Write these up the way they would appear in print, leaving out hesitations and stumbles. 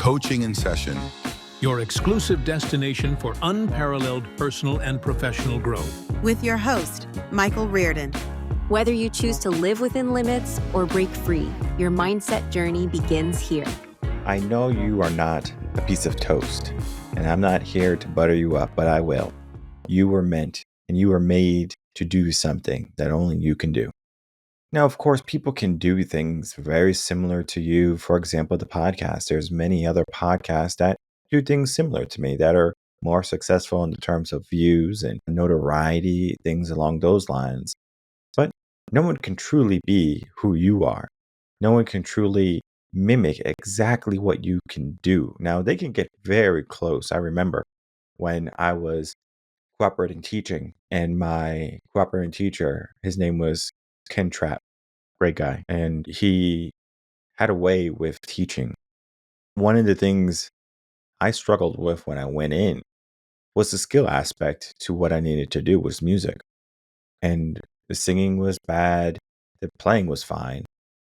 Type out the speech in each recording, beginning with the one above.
Coaching in Session. Your exclusive destination for unparalleled personal and professional growth. With your host, Michael Rearden. Whether you choose to live within limits or break free, your mindset journey begins here. I know you are not a piece of toast, and I'm not here to butter you up, but I will. You were meant and you were made to do something that only you can do. Now, of course, people can do things very similar to you. For example, the podcast. There's many other podcasts that do things similar to me that are more successful in the terms of views and notoriety, things along those lines. But no one can truly be who you are. No one can truly mimic exactly what you can do. Now, they can get very close. I remember when I was cooperating teaching, and my cooperating teacher, his name was Ken Trapp, great guy, and he had a way with teaching. One of the things I struggled with when I went in was the skill aspect to what I needed to do was music. And the singing was bad, the playing was fine,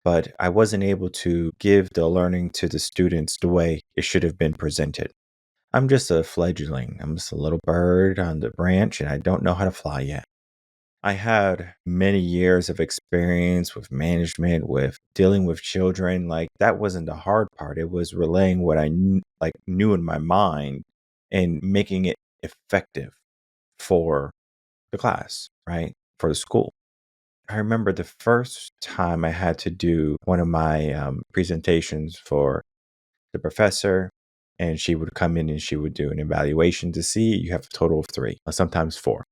but I wasn't able to give the learning to the students the way it should have been presented. I'm just a fledgling. I'm just a little bird on the branch, and I don't know how to fly yet. I had many years of experience with management, with dealing with children. Like, that wasn't the hard part. It was relaying what I knew in my mind and making it effective for the class, right? For the school. I remember the first time I had to do one of my presentations for the professor, and she would come in and she would do an evaluation to see you have a total of 3, sometimes 4.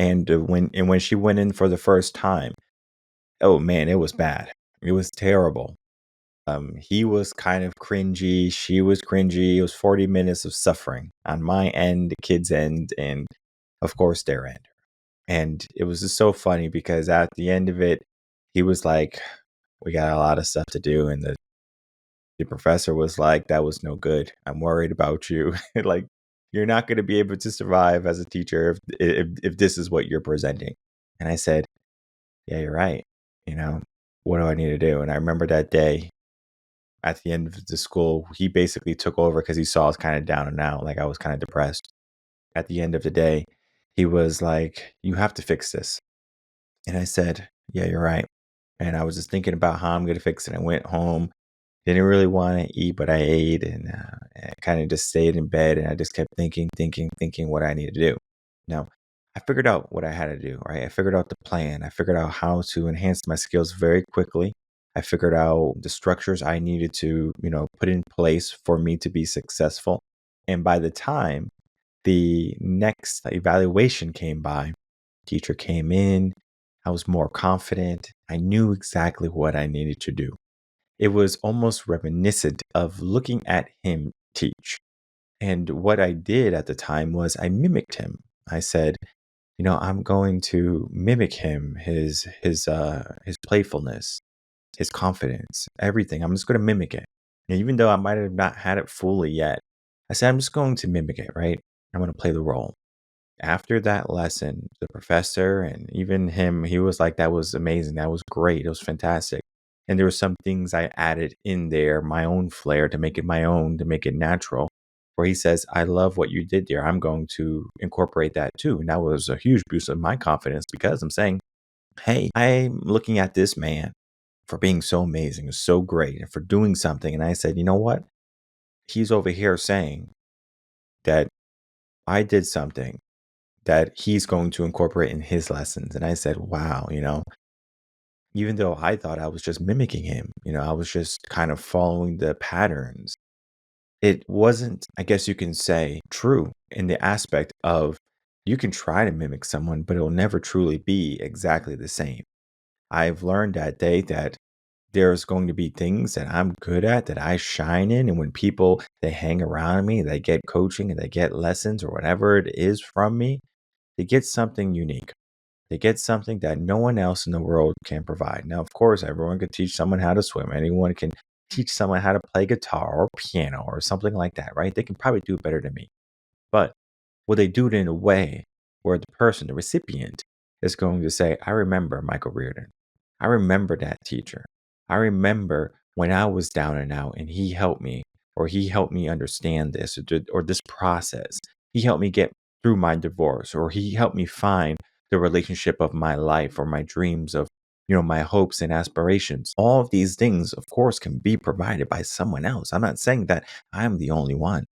And when she went in for the first time, oh man, it was bad. It was terrible. He was kind of cringy. She was cringy. It was 40 minutes of suffering on my end, the kids' end, and of course their end. And it was just so funny because at the end of it, he was like, "We got a lot of stuff to do," and the professor was like, "That was no good. I'm worried about you. Like, you're not going to be able to survive as a teacher if this is what you're presenting." And I said, "Yeah, you're right. What do I need to do?" And I remember that day at the end of the school, he basically took over because he saw us kind of down and out, like I was kind of depressed. At the end of the day, he was like, "You have to fix this." And I said, "Yeah, you're right." And I was just thinking about how I'm going to fix it. I went home. Didn't really want to eat, but I ate, and I kind of just stayed in bed, and I just kept thinking what I needed to do. Now, I figured out what I had to do, right? I figured out the plan. I figured out how to enhance my skills very quickly. I figured out the structures I needed to, put in place for me to be successful. And by the time the next evaluation came by, teacher came in, I was more confident. I knew exactly what I needed to do. It was almost reminiscent of looking at him teach. And what I did at the time was I mimicked him. I said, I'm going to mimic him, his playfulness, his confidence, everything. I'm just going to mimic it. And even though I might have not had it fully yet, I said, I'm just going to mimic it, right? I'm going to play the role. After that lesson, the professor and even him, he was like, "That was amazing. That was great. It was fantastic." And there were some things I added in there, my own flair to make it my own, to make it natural, where he says, "I love what you did there. I'm going to incorporate that too." And that was a huge boost of my confidence because I'm saying, hey, I'm looking at this man for being so amazing and so great and for doing something. And I said, you know what? He's over here saying that I did something that he's going to incorporate in his lessons. And I said, wow, even though I thought I was just mimicking him, I was just kind of following the patterns. It wasn't, I guess you can say, true in the aspect of you can try to mimic someone, but it'll never truly be exactly the same. I've learned that day that there's going to be things that I'm good at, that I shine in. And when people, they hang around me, they get coaching and they get lessons or whatever it is from me, they get something unique. They get something that no one else in the world can provide. Now, of course, everyone can teach someone how to swim. Anyone can teach someone how to play guitar or piano or something like that, right? They can probably do it better than me. But will they do it in a way where the person, the recipient, is going to say, I remember Michael Rearden. I remember that teacher. I remember when I was down and out and he helped me. or he helped me understand this, or this process. He helped me get through my divorce, or he helped me find the relationship of my life, or my dreams of, my hopes and aspirations. All of these things, of course, can be provided by someone else. I'm not saying that I'm the only one.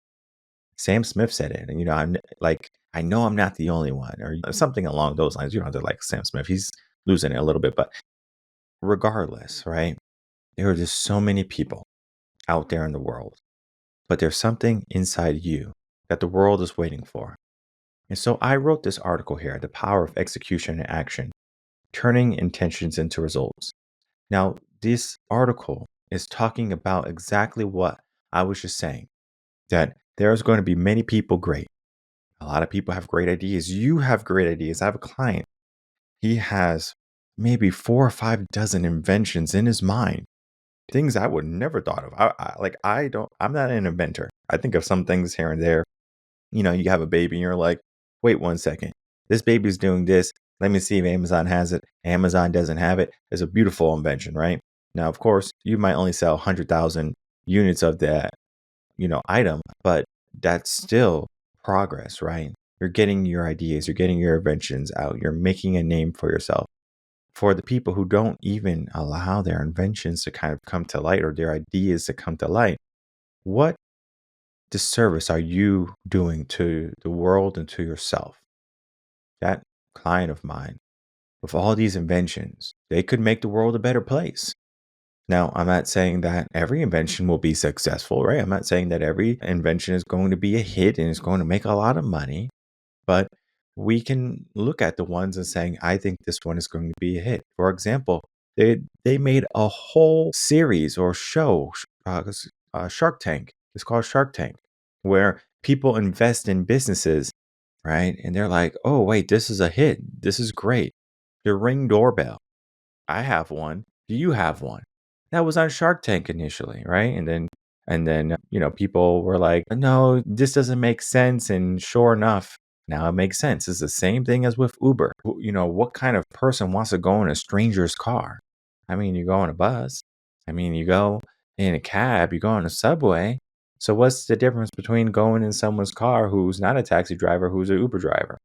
Sam Smith said it, and I'm like, I know I'm not the only one, or something along those lines. You don't have to like Sam Smith; he's losing it a little bit, but regardless, right? There are just so many people out there in the world, but there's something inside you that the world is waiting for. And so I wrote this article here, The Power of Execution and Action, Turning Intentions into Results. Now, this article is talking about exactly what I was just saying, that there's going to be many people great. A lot of people have great ideas. You have great ideas. I have a client. He has maybe 4 or 5 dozen inventions in his mind, things I would never thought of. I'm not an inventor. I think of some things here and there. You have a baby and you're like, wait 1 second. This baby's doing this. Let me see if Amazon has it. Amazon doesn't have it. It's a beautiful invention, right? Now, of course, you might only sell 100,000 units of that, item, but that's still progress, right? You're getting your ideas, you're getting your inventions out, you're making a name for yourself. For the people who don't even allow their inventions to kind of come to light, or their ideas to come to light, what disservice are you doing to the world and to yourself? That client of mine, with all these inventions, they could make the world a better place. Now, I'm not saying that every invention will be successful, right? I'm not saying that every invention is going to be a hit and is going to make a lot of money, but we can look at the ones and saying, I think this one is going to be a hit. For example, they made a whole series or show, Shark Tank. It's called Shark Tank, where people invest in businesses, right? And they're like, oh, wait, this is a hit. This is great. The Ring doorbell. I have one. Do you have one? That was on Shark Tank initially, right? And then people were like, no, this doesn't make sense. And sure enough, now it makes sense. It's the same thing as with Uber. What kind of person wants to go in a stranger's car? I mean, you go on a bus. I mean, you go in a cab, you go on a subway. So what's the difference between going in someone's car who's not a taxi driver, who's an Uber driver?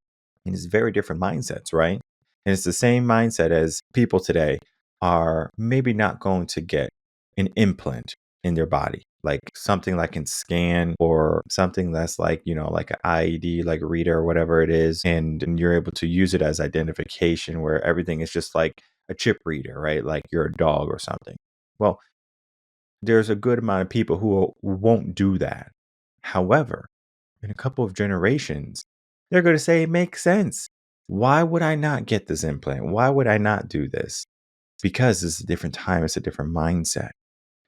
And it's very different mindsets, right? And it's the same mindset as people today are maybe not going to get an implant in their body, like something like can scan, or something that's like, like an IED, like a reader or whatever it is. And you're able to use it as identification, where everything is just like a chip reader, right? Like you're a dog or something. Well, there's a good amount of people who won't do that. However, in a couple of generations, they're going to say it makes sense. Why would I not get this implant? Why would I not do this? Because it's a different time, it's a different mindset.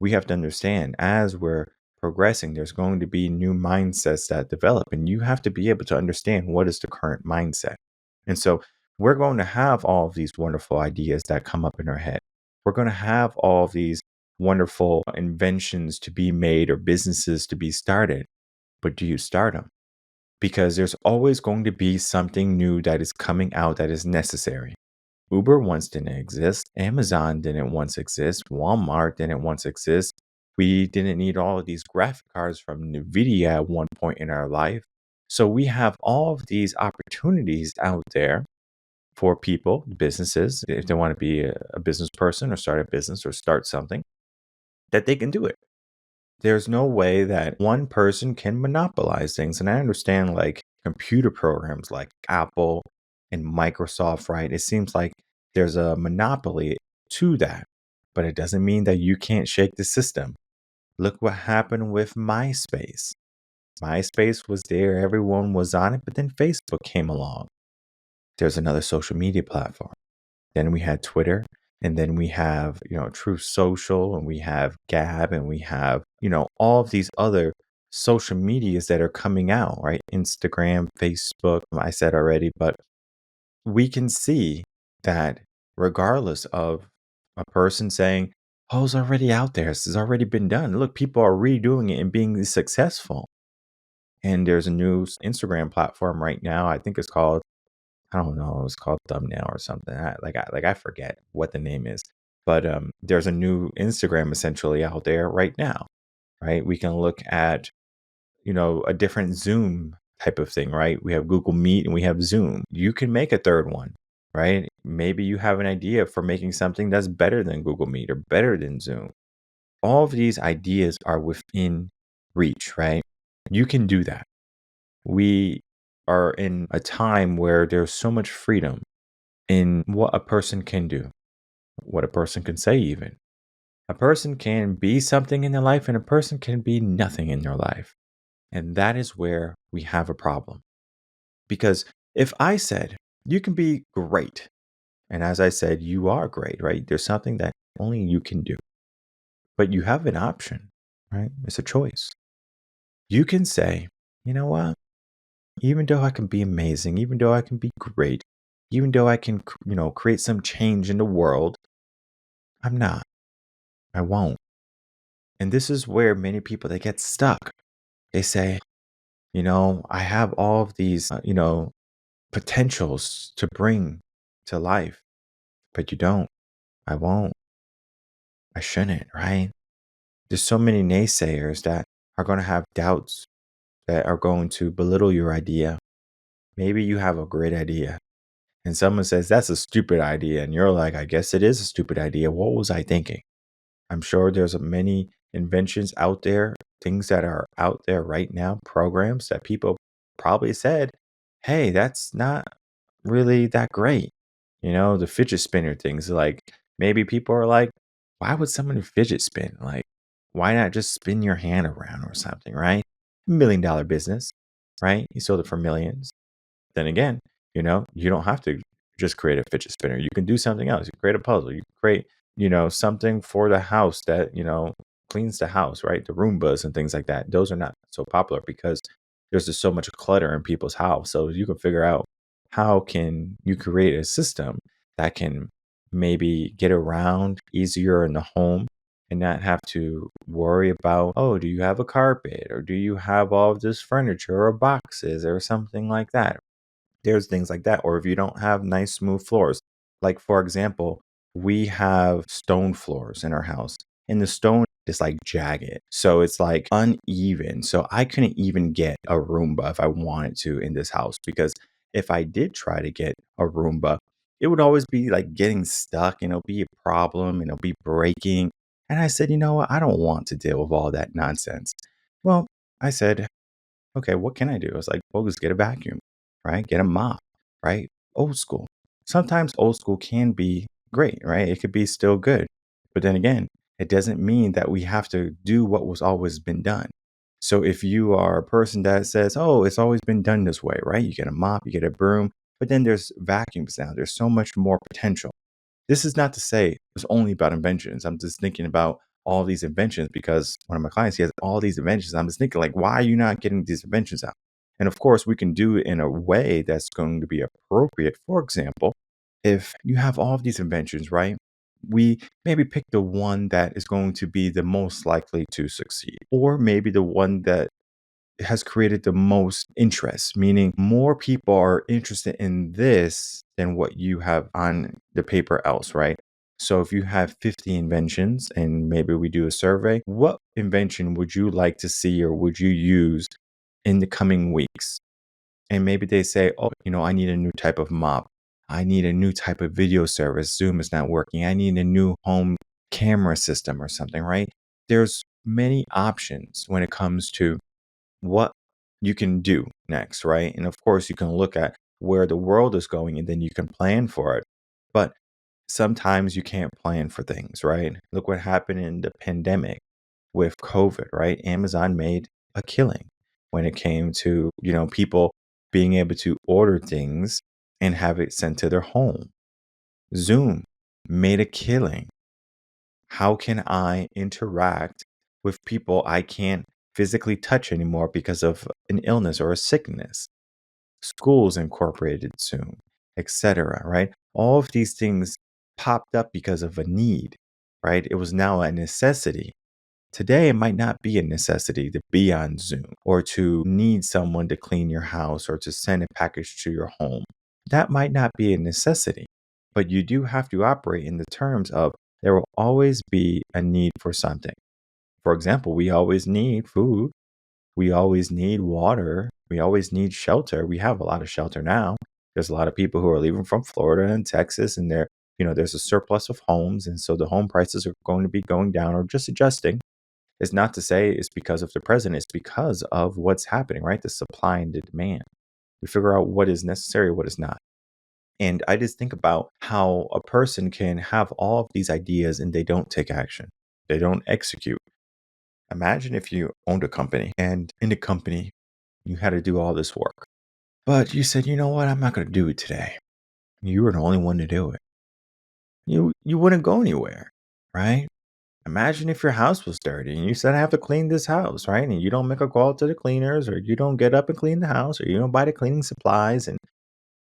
We have to understand, as we're progressing, there's going to be new mindsets that develop, and you have to be able to understand what is the current mindset. And so we're going to have all of these wonderful ideas that come up in our head. We're going to have all of these wonderful inventions to be made or businesses to be started. But do you start them? Because there's always going to be something new that is coming out that is necessary. Uber once didn't exist. Amazon didn't once exist. Walmart didn't once exist. We didn't need all of these graphic cards from NVIDIA at one point in our life. So we have all of these opportunities out there for people, businesses, if they want to be a business person or start a business or start something, that they can do it. There's no way that one person can monopolize things. And I understand like computer programs like Apple and Microsoft, right? It seems like there's a monopoly to that, but it doesn't mean that you can't shake the system. Look what happened with MySpace. MySpace was there, everyone was on it, but then Facebook came along. There's another social media platform. Then we had Twitter, and then we have, Truth Social, and we have Gab, and we have, all of these other social medias that are coming out, right? Instagram, Facebook, I said already, but we can see that regardless of a person saying, oh, it's already out there, this has already been done. Look, people are redoing it and being successful. And there's a new Instagram platform right now. I think it's called, I don't know, it's called Thumbnail or something. I forget what the name is. But there's a new Instagram essentially out there right now. right? We can look at, a different Zoom type of thing, right? We have Google Meet and we have Zoom. You can make a third one, right? Maybe you have an idea for making something that's better than Google Meet or better than Zoom. All of these ideas are within reach, right? You can do that. We are in a time where there's so much freedom in what a person can do, what a person can say, even. A person can be something in their life and a person can be nothing in their life. And that is where we have a problem. Because if I said, you can be great, and as I said, you are great, right? There's something that only you can do, but you have an option, right? It's a choice. You can say, you know what? Even though I can be amazing, even though I can be great, even though I can, create some change in the world, I'm not. I won't. And this is where many people, they get stuck. They say, I have all of these, potentials to bring to life, but you don't. I won't. I shouldn't, right? There's so many naysayers that are going to have doubts, that are going to belittle your idea. Maybe you have a great idea and someone says, that's a stupid idea. And you're like, I guess it is a stupid idea. What was I thinking? I'm sure there's many inventions out there, things that are out there right now, programs that people probably said, hey, that's not really that great. The fidget spinner things, like maybe people are like, why would someone fidget spin? Like, why not just spin your hand around or something, right? $1 million business, right? You sold it for millions. Then again, you don't have to just create a fidget spinner. You can do something else. You create a puzzle. You create, something for the house that, cleans the house, right? The Roombas and things like that. Those are not so popular because there's just so much clutter in people's house. So you can figure out how can you create a system that can maybe get around easier in the home and not have to worry about, oh, do you have a carpet or do you have all of this furniture or boxes or something like that? There's things like that. Or if you don't have nice, smooth floors, like for example, we have stone floors in our house, and the stone is like jagged. So it's like uneven. So I couldn't even get a Roomba if I wanted to in this house, because if I did try to get a Roomba, it would always be like getting stuck and it'll be a problem and it'll be breaking. And I said, you know what? I don't want to deal with all that nonsense. Well, I said, okay, what can I do? I was like, well, just get a vacuum, right? Get a mop, right? Old school. Sometimes old school can be great, right? It could be still good. But then again, it doesn't mean that we have to do what was always been done. So if you are a person that says, oh, it's always been done this way, right? You get a mop, you get a broom, but then there's vacuums now. There's so much more potential. This is not to say it's only about inventions. I'm just thinking about all these inventions because one of my clients, he has all these inventions. I'm just thinking, like, why are you not getting these inventions out? And of course, we can do it in a way that's going to be appropriate. For example, if you have all of these inventions, right? We maybe pick the one that is going to be the most likely to succeed, or maybe the one that has created the most interest, meaning more people are interested in this than what you have on the paper else, right? So if you have 50 inventions and maybe we do a survey, what invention would you like to see or would you use in the coming weeks? And maybe they say, oh, I need a new type of mop. I need a new type of video service. Zoom is not working. I need a new home camera system or something, right? There's many options when it comes to what you can do next, right? And of course, you can look at where the world is going and then you can plan for it. But sometimes you can't plan for things, right? Look what happened in the pandemic with COVID, right? Amazon made a killing when it came to, people being able to order things and have it sent to their home. Zoom made a killing. How can I interact with people I can't physically touch anymore because of an illness or a sickness? Schools incorporated Zoom, etc., right? All of these things popped up because of a need, right? It was now a necessity. Today, it might not be a necessity to be on Zoom or to need someone to clean your house or to send a package to your home. That might not be a necessity, but you do have to operate in the terms of there will always be a need for something. For example, we always need food. We always need water. We always need shelter. We have a lot of shelter now. There's a lot of people who are leaving from Florida and Texas, and there's a surplus of homes. And so the home prices are going to be going down or just adjusting. It's not to say it's because of the president. It's because of what's happening, right? The supply and the demand. We figure out what is necessary, what is not. And I just think about how a person can have all of these ideas and they don't take action. They don't execute. Imagine if you owned a company and in the company, you had to do all this work. But you said, you know what? I'm not going to do it today. You were the only one to do it. You wouldn't go anywhere, right? Imagine if your house was dirty and you said, I have to clean this house, right? And you don't make a call to the cleaners, or you don't get up and clean the house, or you don't buy the cleaning supplies. And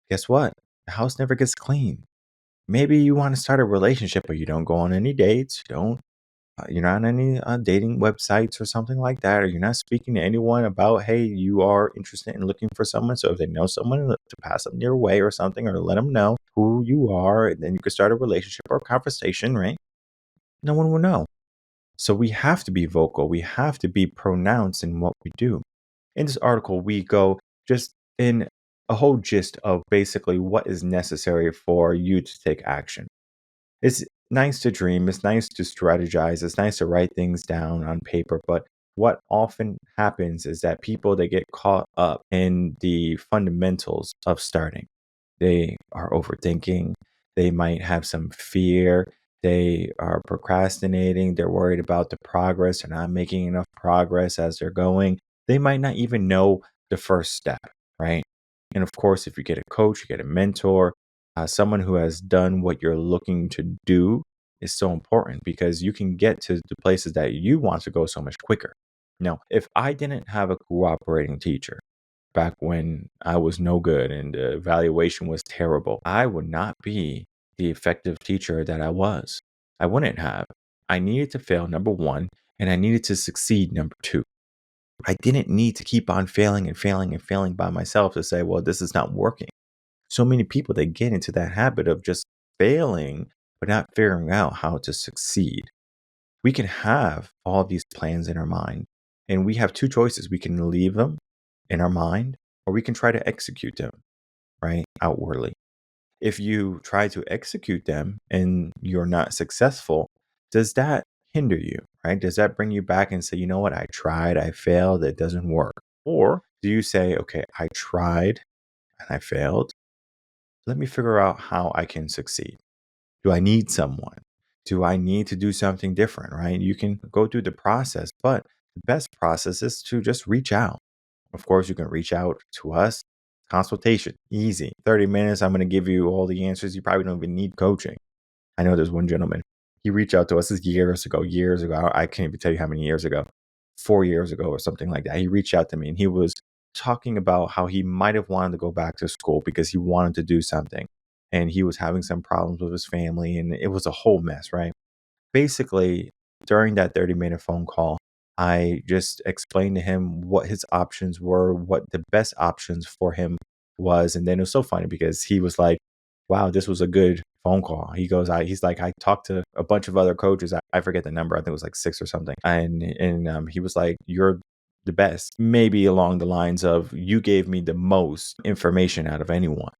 guess what? The house never gets cleaned. Maybe you want to start a relationship, but you don't go on any dates. You're not on any dating websites or something like that, or you're not speaking to anyone about, hey, you are interested in looking for someone. So if they know someone, to pass them your way or something, or let them know who you are, and then you could start a relationship or a conversation, right? No one will know. So we have to be vocal. We have to be pronounced in what we do. In this article, we go just in a whole gist of basically what is necessary for you to take action. It's nice to dream. It's nice to strategize. It's nice to write things down on paper. But what often happens is that they get caught up in the fundamentals of starting. They are overthinking. They might have some fear. They are procrastinating. They're worried about the progress. They're not making enough progress as they're going. They might not even know the first step, right? And of course, if you get a coach, you get a mentor, someone who has done what you're looking to do is so important, because you can get to the places that you want to go so much quicker. Now, if I didn't have a cooperating teacher back when I was no good and the evaluation was terrible, I would not be the effective teacher that I was. I wouldn't have. I needed to fail, number one, and I needed to succeed, number two. I didn't need to keep on failing and failing and failing by myself to say, well, this is not working. So many people, they get into that habit of just failing, but not figuring out how to succeed. We can have all these plans in our mind, and we have two choices. We can leave them in our mind, or we can try to execute them, right? Outwardly. If you try to execute them and you're not successful, does that hinder you, right? Does that bring you back and say, you know what? I tried, I failed, it doesn't work. Or do you say, okay, I tried and I failed. Let me figure out how I can succeed. Do I need someone? Do I need to do something different, right? You can go through the process, but the best process is to just reach out. Of course, you can reach out to us. Consultation, easy. 30 minutes, I'm going to give you all the answers. You probably don't even need coaching. I know there's one gentleman. He reached out to us years ago. I can't even tell you how many years ago, 4 years ago or something like that. He reached out to me and he was talking about how he might have wanted to go back to school because he wanted to do something. And he was having some problems with his family, and it was a whole mess, right? Basically, during that 30-minute phone call, I just explained to him what his options were, what the best options for him was. And then it was so funny because he was like, wow, this was a good phone call. He's like, I talked to a bunch of other coaches. I forget the number. I think it was like 6 or something. And he was like, you're the best. Maybe along the lines of, you gave me the most information out of anyone.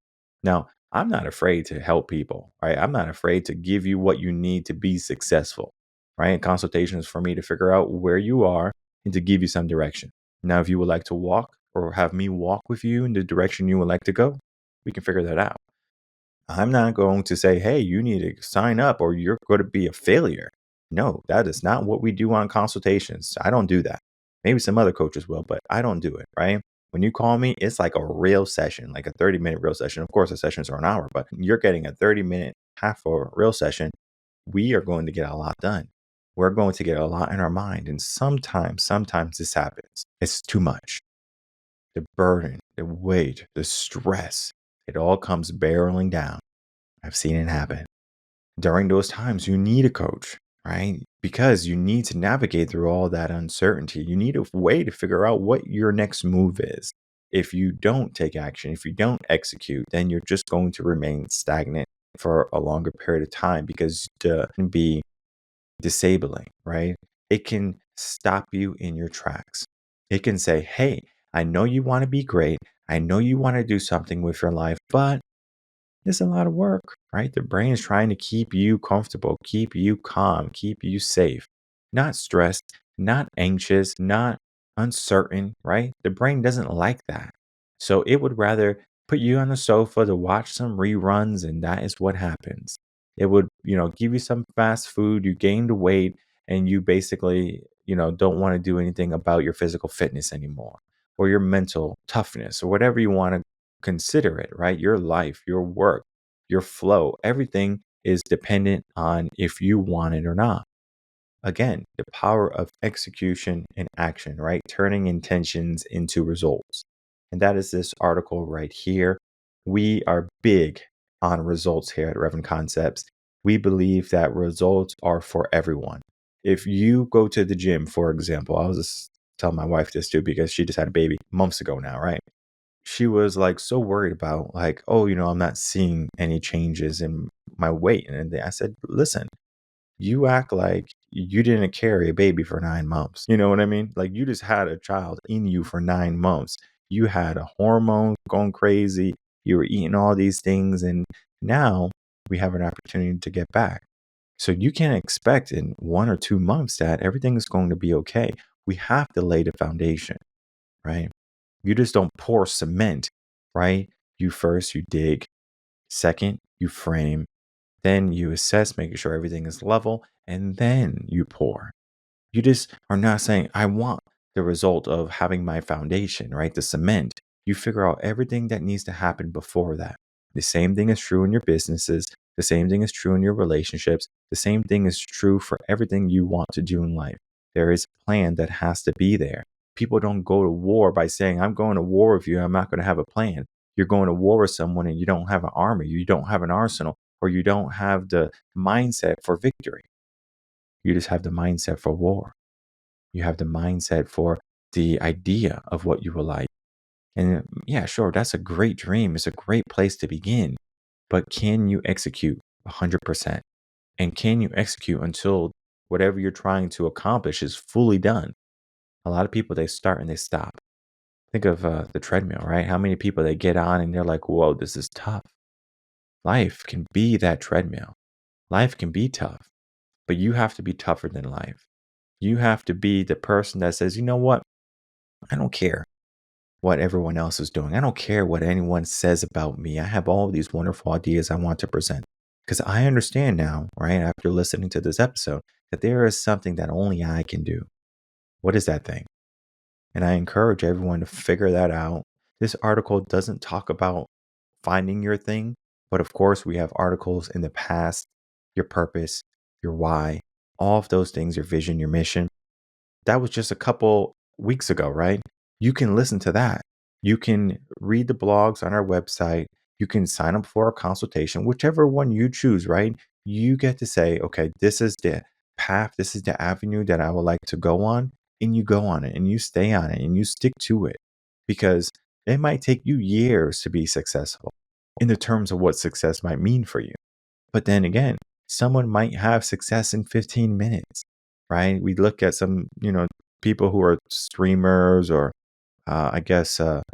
Now, I'm not afraid to help people, right? I'm not afraid to give you what you need to be successful, right? And consultation is for me to figure out where you are and to give you some direction. Now, if you would like to walk or have me walk with you in the direction you would like to go, we can figure that out. I'm not going to say, hey, you need to sign up or you're going to be a failure. No, that is not what we do on consultations. I don't do that. Maybe some other coaches will, but I don't do it, right? When you call me, it's like a real session, like a 30-minute real session. Of course, the sessions are an hour, but you're getting a 30-minute half hour real session. We are going to get a lot done. We're going to get a lot in our mind. And sometimes this happens. It's too much. The burden, the weight, the stress, it all comes barreling down. I've seen it happen. During those times, you need a coach, right? Because you need to navigate through all that uncertainty. You need a way to figure out what your next move is. If you don't take action, if you don't execute, then you're just going to remain stagnant for a longer period of time, because it can be disabling, right? It can stop you in your tracks. It can say, hey, I know you want to be great. I know you want to do something with your life, but it's a lot of work, right? The brain is trying to keep you comfortable, keep you calm, keep you safe, not stressed, not anxious, not uncertain, right? The brain doesn't like that. So it would rather put you on the sofa to watch some reruns, and that is what happens. It would, give you some fast food, you gained weight, and you basically, don't want to do anything about your physical fitness anymore or your mental toughness or whatever you want to consider it, right? Your life, your work, your flow, everything is dependent on if you want it or not. Again, the power of execution and action, right? Turning intentions into results. And that is this article right here. We are big on results here at Reven Concepts. We believe that results are for everyone. If you go to the gym, for example, I was just telling my wife this too because she just had a baby months ago now, right? She was like so worried about like, oh, I'm not seeing any changes in my weight. And I said, listen, you act like you didn't carry a baby for 9 months. You know what I mean? Like you just had a child in you for 9 months. You had a hormone going crazy. You were eating all these things. And now we have an opportunity to get back. So you can't expect in 1 or 2 months that everything is going to be okay. We have to lay the foundation, right? You just don't pour cement, right? You dig. Second, you frame. Then you assess, making sure everything is level. And then you pour. You just are not saying, I want the result of having my foundation, right? The cement. You figure out everything that needs to happen before that. The same thing is true in your businesses. The same thing is true in your relationships. The same thing is true for everything you want to do in life. There is a plan that has to be there. People don't go to war by saying, I'm going to war with you. I'm not going to have a plan. You're going to war with someone and you don't have an army. You don't have an arsenal, or you don't have the mindset for victory. You just have the mindset for war. You have the mindset for the idea of what you would like. And yeah, sure, that's a great dream. It's a great place to begin. But can you execute 100%? And can you execute until whatever you're trying to accomplish is fully done? A lot of people, they start and they stop. Think of the treadmill, right? How many people they get on and they're like, whoa, this is tough. Life can be that treadmill. Life can be tough, but you have to be tougher than life. You have to be the person that says, you know what? I don't care what everyone else is doing. I don't care what anyone says about me. I have all these wonderful ideas I want to present because I understand now, right, after listening to this episode, that there is something that only I can do. What is that thing? And I encourage everyone to figure that out. This article doesn't talk about finding your thing, but of course, we have articles in the past, your purpose, your why, all of those things, your vision, your mission. That was just a couple weeks ago, right? You can listen to that. You can read the blogs on our website. You can sign up for a consultation, whichever one you choose, right? You get to say, okay, this is the path, this is the avenue that I would like to go on. And you go on it and you stay on it and you stick to it because it might take you years to be successful in the terms of what success might mean for you. But then again, someone might have success in 15 minutes, right? We look at some, people who are streamers or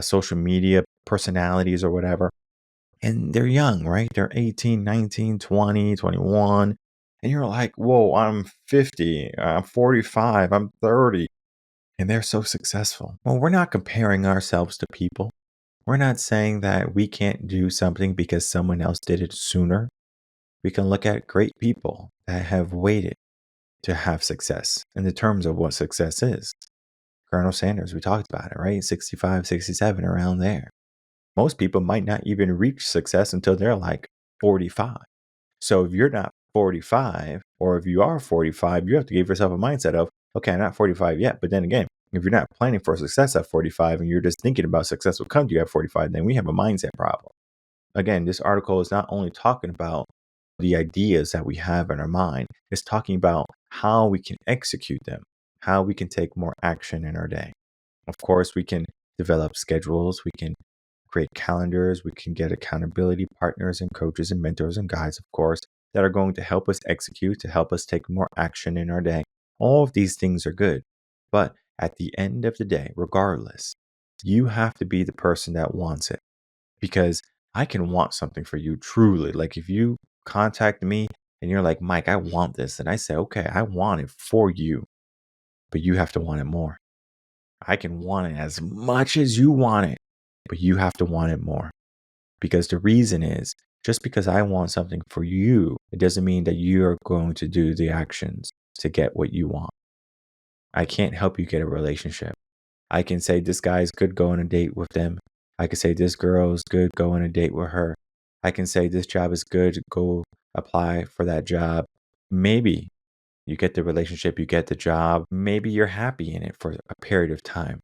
social media personalities or whatever, and they're young, right? They're 18, 19, 20, 21. And you're like, whoa, I'm 50, I'm 45, I'm 30. And they're so successful. Well, we're not comparing ourselves to people. We're not saying that we can't do something because someone else did it sooner. We can look at great people that have waited to have success in the terms of what success is. Colonel Sanders, we talked about it, right? 65, 67, around there. Most people might not even reach success until they're like 45. So if you're not 45, or if you are 45, you have to give yourself a mindset of, okay, I'm not 45 yet. But then again, if you're not planning for success at 45 and you're just thinking about success will come to you at 45, then we have a mindset problem. Again, this article is not only talking about the ideas that we have in our mind, it's talking about how we can execute them, how we can take more action in our day. Of course, we can develop schedules, we can create calendars, we can get accountability partners and coaches and mentors and guides, of course, that are going to help us execute, to help us take more action in our day. All of these things are good. But at the end of the day, regardless, you have to be the person that wants it. Because I can want something for you truly. Like if you contact me and you're like, Mike, I want this. And I say, okay, I want it for you, but you have to want it more. I can want it as much as you want it, but you have to want it more. Because the reason is, just because I want something for you, it doesn't mean that you're going to do the actions to get what you want. I can't help you get a relationship. I can say this guy's good, go on a date with them. I can say this girl's good, go on a date with her. I can say this job is good, go apply for that job. Maybe you get the relationship, you get the job. Maybe you're happy in it for a period of time,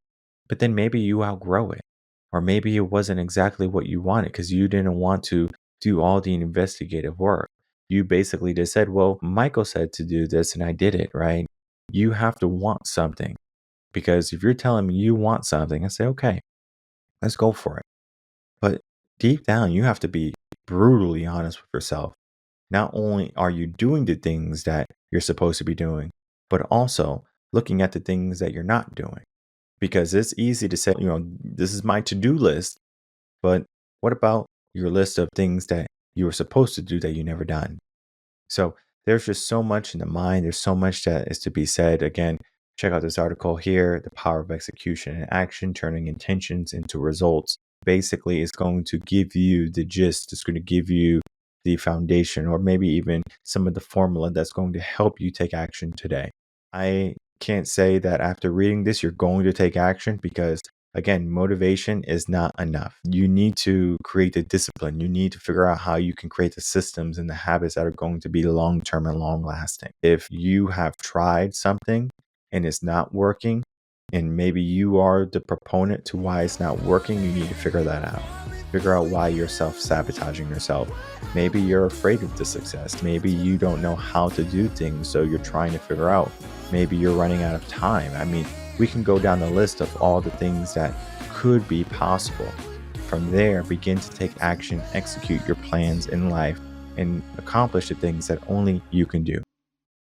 but then maybe you outgrow it. Or maybe it wasn't exactly what you wanted because you didn't want to do all the investigative work. You basically just said, well, Michael said to do this and I did it, right? You have to want something. Because if you're telling me you want something, I say, okay, let's go for it. But deep down, you have to be brutally honest with yourself. Not only are you doing the things that you're supposed to be doing, but also looking at the things that you're not doing. Because it's easy to say, this is my to-do list. But what about your list of things that you were supposed to do that you never done? So there's just so much in the mind. There's so much that is to be said. Again, check out this article here, The Power of Execution and Action, Turning Intentions into Results. Basically, it's going to give you the gist. It's going to give you the foundation or maybe even some of the formula that's going to help you take action today. I can't say that after reading this, you're going to take action because again, motivation is not enough. You need to create the discipline. You need to figure out how you can create the systems and the habits that are going to be long-term and long-lasting. If you have tried something and it's not working, and maybe you are the proponent to why it's not working, you need to figure that out. Figure out why you're self-sabotaging yourself. Maybe you're afraid of the success. Maybe you don't know how to do things, so you're trying to figure out. Maybe you're running out of time. I mean, we can go down the list of all the things that could be possible. From there, begin to take action, execute your plans in life, and accomplish the things that only you can do.